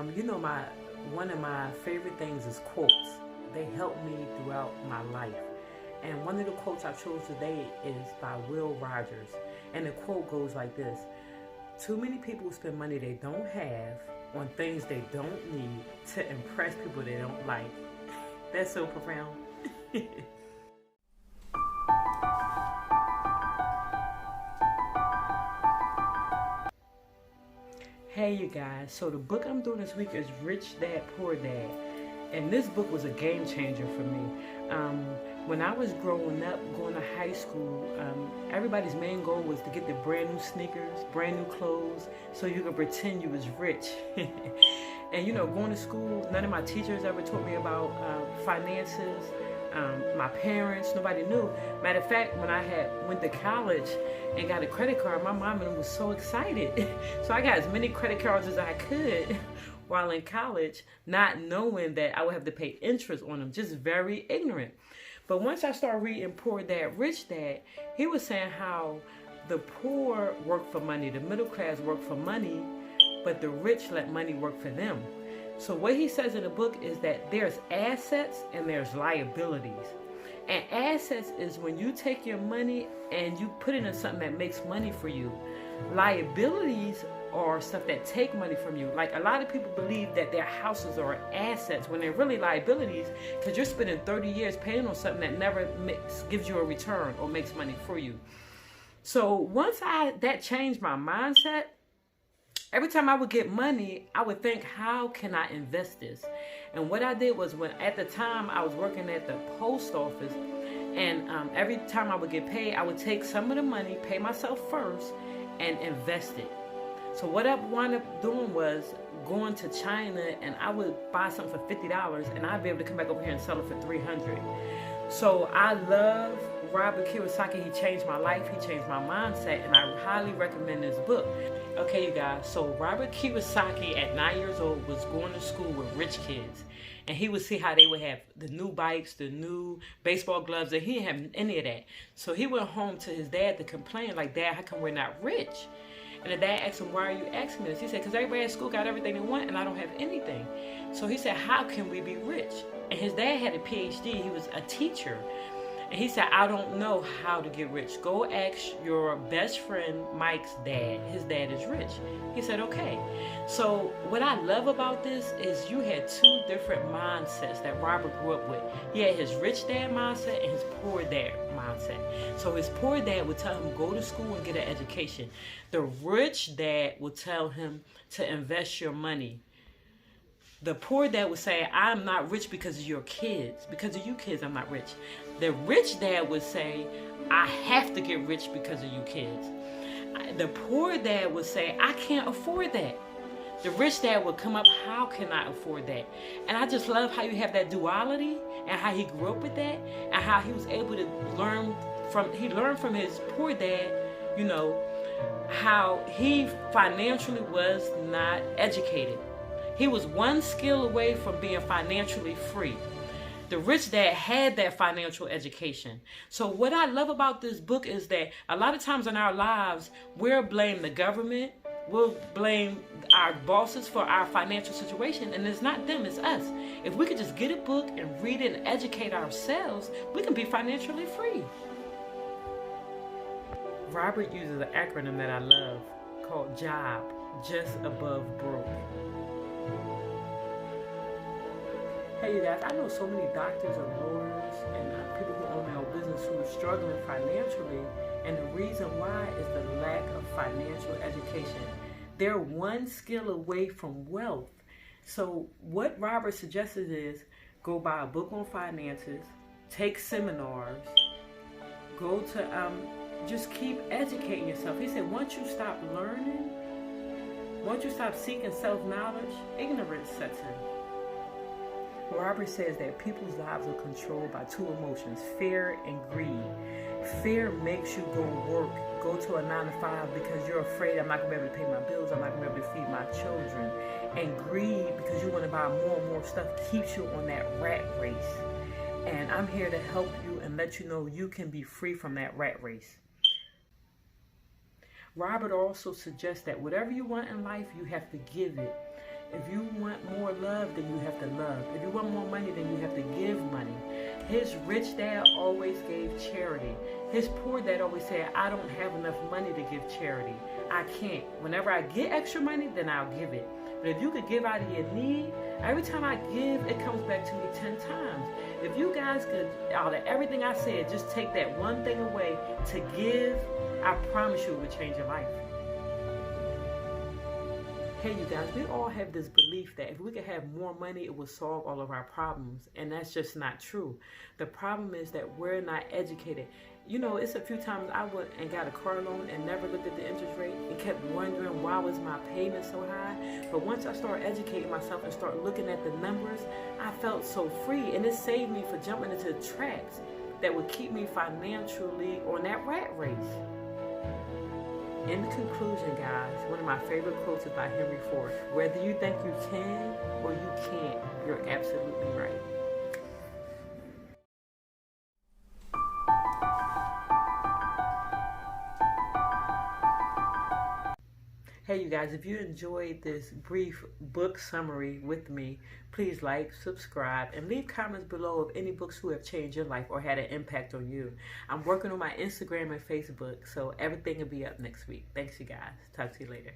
You know, one of my favorite things is quotes. They help me throughout my life. And one of the quotes I chose today is by Will Rogers. And the quote goes like this: too many people spend money they don't have on things they don't need to impress people they don't like. That's so profound. Hey you guys, so the book I'm doing this week is Rich Dad, Poor Dad. And this book was a game changer for me. When I was growing up, going to high school, everybody's main goal was to get the brand new sneakers, brand new clothes, so you could pretend you was rich. And you know, going to school, none of my teachers ever taught me about finances. My parents, nobody knew. Matter of fact, when I went to college and got a credit card, my mom and them was so excited. So I got as many credit cards as I could while in college, not knowing that I would have to pay interest on them, just very ignorant. But once I started reading Poor Dad, Rich Dad, he was saying how the poor work for money, the middle class work for money, but the rich let money work for them. So what he says in the book is that there's assets and there's liabilities. And assets is when you take your money and you put it in something that makes money for you. Liabilities are stuff that take money from you. Like, a lot of people believe that their houses are assets when they're really liabilities, because you're spending 30 years paying on something that never gives you a return or makes money for you. So once that changed my mindset, every time I would get money, I would think, how can I invest this? And what I did was, at the time I was working at the post office, and every time I would get paid, I would take some of the money, pay myself first, and invest it. So what I wound up doing was going to China, and I would buy something for $50, and I'd be able to come back over here and sell it for $300. So I love Robert Kiyosaki. He changed my life. He changed my mindset, and I highly recommend this book. Okay, you guys, so Robert Kiyosaki at 9 years old was going to school with rich kids, and he would see how they would have the new bikes, the new baseball gloves, and he didn't have any of that. So he went home to his dad to complain, like, Dad, how come we're not rich? And the dad asked him, why are you asking me this? He said, because everybody at school got everything they want, and I don't have anything. So he said, how can we be rich? And his dad had a PhD. He was a teacher. And he said, I don't know how to get rich. Go ask your best friend Mike's dad. His dad is rich. He said, okay. So what I love about this is you had two different mindsets that Robert grew up with. He had his rich dad mindset and his poor dad mindset. So his poor dad would tell him, go to school and get an education. The rich dad would tell him to invest your money. The poor dad would say, I'm not rich because of your kids. Because of you kids, I'm not rich. The rich dad would say, I have to get rich because of you kids. The poor dad would say, I can't afford that. The rich dad would come up, how can I afford that? And I just love how you have that duality, and how he grew up with that, and how he was able to learn from his poor dad, you know, how he financially was not educated. He was one skill away from being financially free. The rich dad had that financial education. So what I love about this book is that a lot of times in our lives, we'll blame the government, we'll blame our bosses for our financial situation, and it's not them, it's us. If we could just get a book and read it and educate ourselves, we can be financially free. Robert uses an acronym that I love called JOB, just above broke. Hey you guys, I know so many doctors and lawyers and people who own their own business who are struggling financially, and the reason why is the lack of financial education. They're one skill away from wealth. So what Robert suggested is go buy a book on finances, take seminars, go to, just keep educating yourself. He said once you stop learning, once you stop seeking self-knowledge, ignorance sets in. Robert says that people's lives are controlled by two emotions, fear and greed. Fear makes you go to a 9 to 5 because you're afraid I'm not going to be able to pay my bills, I'm not going to be able to feed my children. And greed, because you want to buy more and more stuff, keeps you on that rat race. And I'm here to help you and let you know you can be free from that rat race. Robert also suggests that whatever you want in life, you have to give it. If you want more love, then you have to love. If you want more money, then you have to give money. His rich dad always gave charity. His poor dad always said, I don't have enough money to give charity. I can't. Whenever I get extra money, then I'll give it. But if you could give out of your need, every time I give, it comes back to me 10 times. If you guys could, out of everything I said, just take that one thing away to give, I promise you it would change your life. Hey, you guys, we all have this belief that if we could have more money, it would solve all of our problems. And that's just not true. The problem is that we're not educated. You know, it's a few times I went and got a car loan and never looked at the interest rate and kept wondering why was my payment so high. But once I started educating myself and started looking at the numbers, I felt so free. And it saved me for jumping into tracks that would keep me financially on that rat race. In conclusion, guys, one of my favorite quotes is by Henry Ford. Whether you think you can or you can't, you're absolutely right. Hey, you guys, if you enjoyed this brief book summary with me, please like, subscribe, and leave comments below of any books who have changed your life or had an impact on you. I'm working on my Instagram and Facebook, so everything will be up next week. Thanks, you guys. Talk to you later.